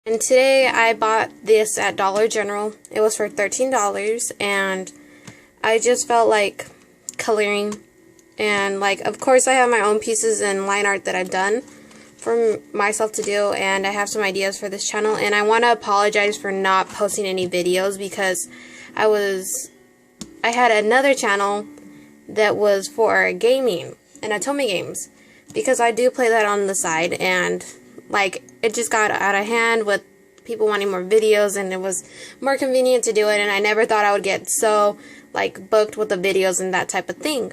And today I bought this at Dollar General. It was for $13 and I just felt like coloring, and like of course I have my own pieces and line art that I've done for myself to do, and I have some ideas for this channel, and I want to apologize for not posting any videos because I had another channel that was for gaming and Otome games, because I do play that on the side, and like it just got out of hand with people wanting more videos, and it was more convenient to do it, and I never thought I would get so like booked with the videos and that type of thing.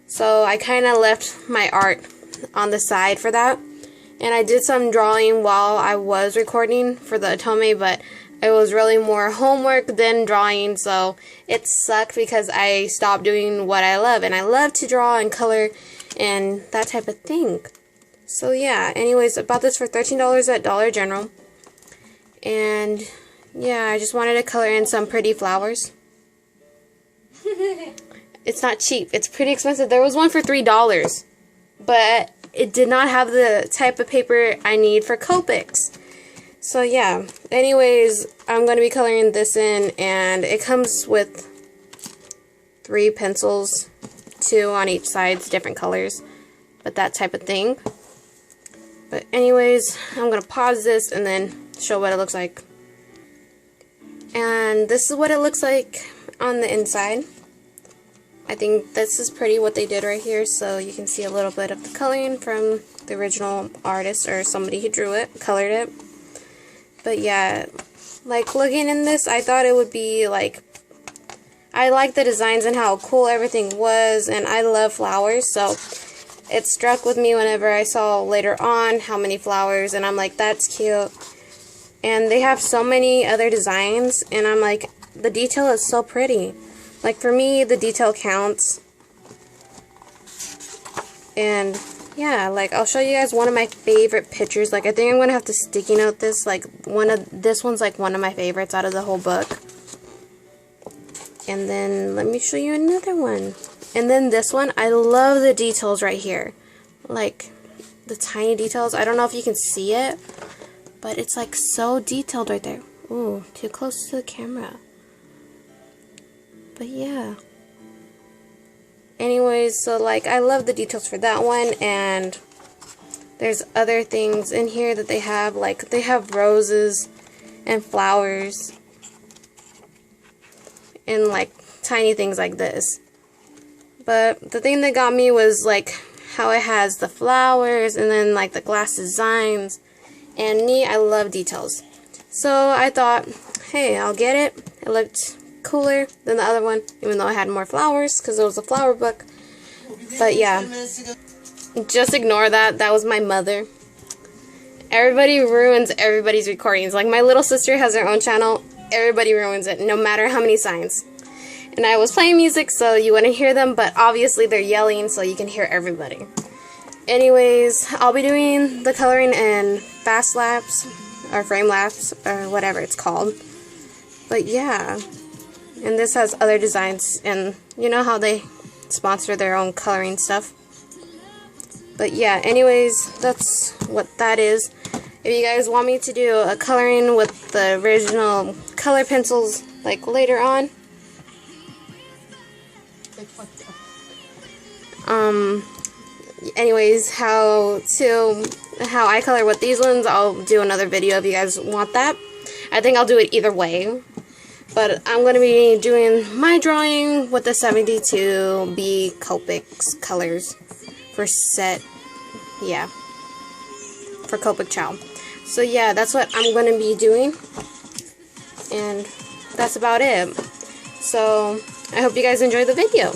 So I kind of left my art on the side for that, and I did some drawing while I was recording for the Otome, but it was really more homework than drawing, so it sucked because I stopped doing what I love, and I love to draw and color and that type of thing. So yeah, anyways, I bought this for $13 at Dollar General, and yeah, I just wanted to color in some pretty flowers. It's not cheap, it's pretty expensive. There was one for $3, but it did not have the type of paper I need for Copics. So yeah, anyways, I'm going to be coloring this in, and it comes with 3 pencils, 2 on each side, different colors, but that type of thing. But anyways, I'm going to pause this and then show what it looks like. And this is what it looks like on the inside. I think this is pretty what they did right here, so you can see a little bit of the coloring from the original artist or somebody who drew it, colored it. But yeah, like looking in this, I thought it would be like, I like the designs and how cool everything was, and I love flowers, so it struck with me whenever I saw later on how many flowers, and I'm like, that's cute. And they have so many other designs, and I'm like, the detail is so pretty. Like for me, the detail counts. And yeah, like I'll show you guys one of my favorite pictures. Like I think I'm gonna have to sticky note this. Like this one's like one of my favorites out of the whole book. And then let me show you another one. And then this one, I love the details right here. Like the tiny details. I don't know if you can see it, but it's like so detailed right there. Ooh, too close to the camera. But yeah. Anyways, so like I love the details for that one, and there's other things in here that they have, like they have roses and flowers and like tiny things like this. But the thing that got me was like how it has the flowers and then like the glass designs, and me, I love details. So I thought, hey, I'll get it. It looked cooler than the other one, even though I had more flowers because it was a flower book. But yeah, just ignore that. That was my mother. Everybody ruins everybody's recordings. Like my little sister has her own channel. Everybody ruins it, no matter how many signs. And I was playing music, so you wouldn't hear them, but obviously they're yelling, so you can hear everybody. Anyways, I'll be doing the coloring in fast lapse or frame lapse or whatever it's called. But yeah. And this has other designs, and you know how they sponsor their own coloring stuff. But yeah, anyways, that's what that is. If you guys want me to do a coloring with the original color pencils like later on, anyways, how I color with these ones, I'll do another video if you guys want that. I think I'll do it either way. But I'm going to be doing my drawing with the 72B Copics colors for set, yeah, for Copic Chow. So yeah, that's what I'm going to be doing, and that's about it. So I hope you guys enjoy the video.